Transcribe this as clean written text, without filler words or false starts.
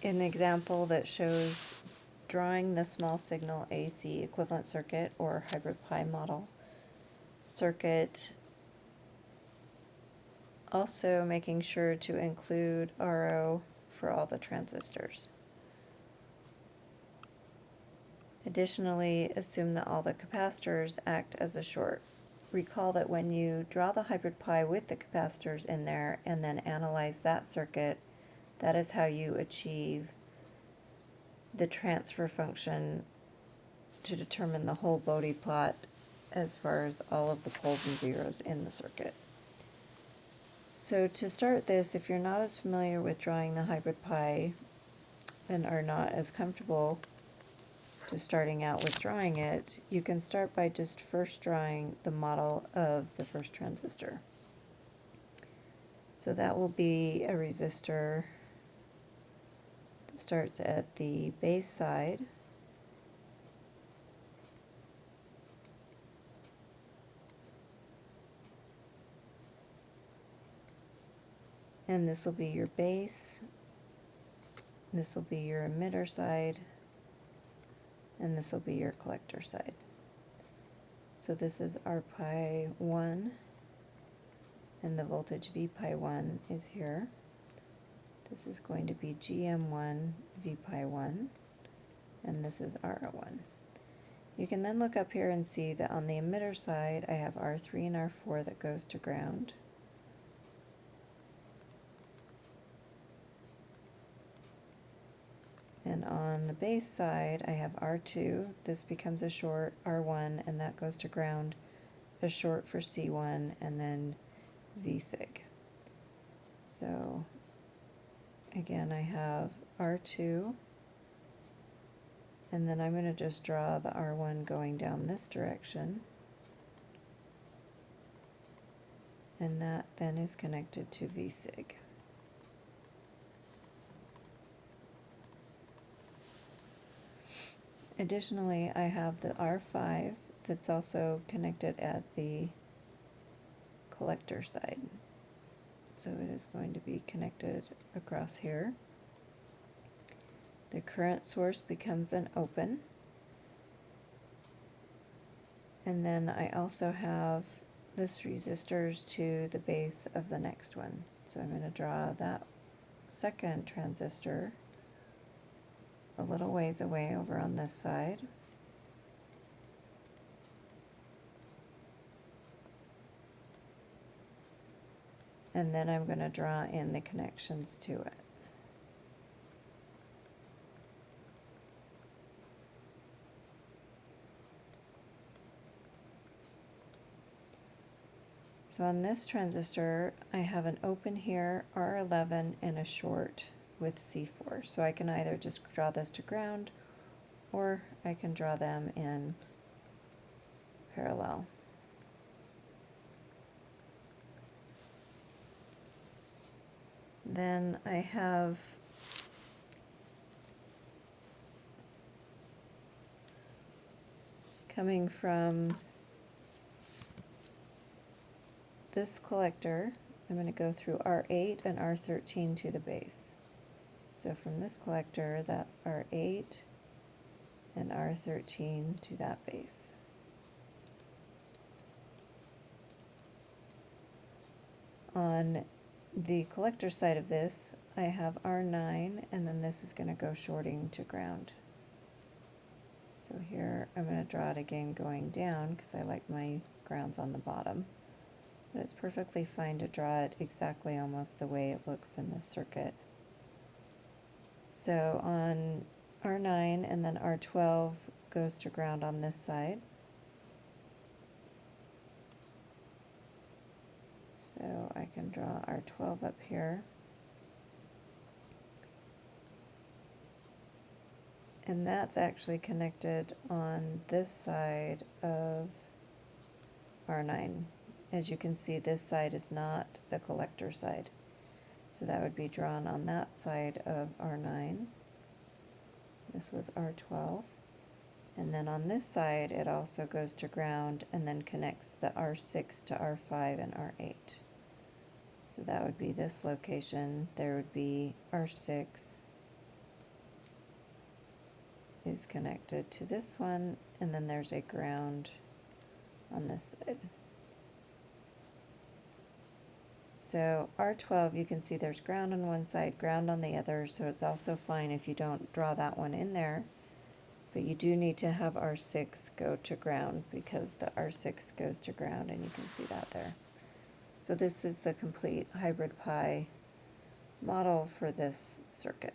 An example that shows drawing the small signal AC equivalent circuit or hybrid pi model circuit, also making sure to include RO for all the transistors. Additionally, assume that all the capacitors act as a short. Recall that when you draw the hybrid pi with the capacitors in there and then analyze that circuit, that is how you achieve the transfer function to determine the whole Bode plot as far as all of the poles and zeros in the circuit. So to start this, if you're not as familiar with drawing the hybrid pi and are not as comfortable just starting out with drawing it, you can start by just first drawing the model of the first transistor. So that will be a resistor that starts at the base side, and this will be your base, this will be your emitter side, and this will be your collector side. So this is R pi 1, and the voltage V pi 1 is here. This is going to be GM1 V pi 1, and this is R1. You can then look up here and see that on the emitter side I have R3 and R4 that goes to ground. And on the base side I have R2, this becomes a short, R1, and that goes to ground, a short for C1, and then V sig. So again I have R2, and then I'm going to just draw the R1 going down this direction, and that then is connected to V sig. Additionally, I have the R5 that's also connected at the collector side. So it is going to be connected across here. The current source becomes an open. And then I also have this resistors to the base of the next one. So I'm going to draw that second transistor a little ways away over on this side. And then I'm going to draw in the connections to it. So on this transistor, I have an open here, R11, and a short with C4. So I can either just draw this to ground, or I can draw them in parallel. Then I have coming from this collector, I'm going to go through R8 and R13 to the base. So from this collector, that's R8 and R13 to that base. On the collector side of this, I have R9, and then this is going to go shorting to ground. So here I'm going to draw it again going down because I like my grounds on the bottom. But it's perfectly fine to draw it exactly almost the way it looks in this circuit. So on R9 and then R12 goes to ground on this side. So I can draw R12 up here. And that's actually connected on this side of R9. As you can see, this side is not the collector side. So that would be drawn on that side of R9. This was R12. And then on this side, it also goes to ground and then connects the R6 to R5 and R8. So that would be this location. There would be R6 is connected to this one, and then there's a ground on this side. So R12, you can see there's ground on one side, ground on the other, so it's also fine if you don't draw that one in there. But you do need to have R6 go to ground because the R6 goes to ground, and you can see that there. So this is the complete hybrid pi model for this circuit.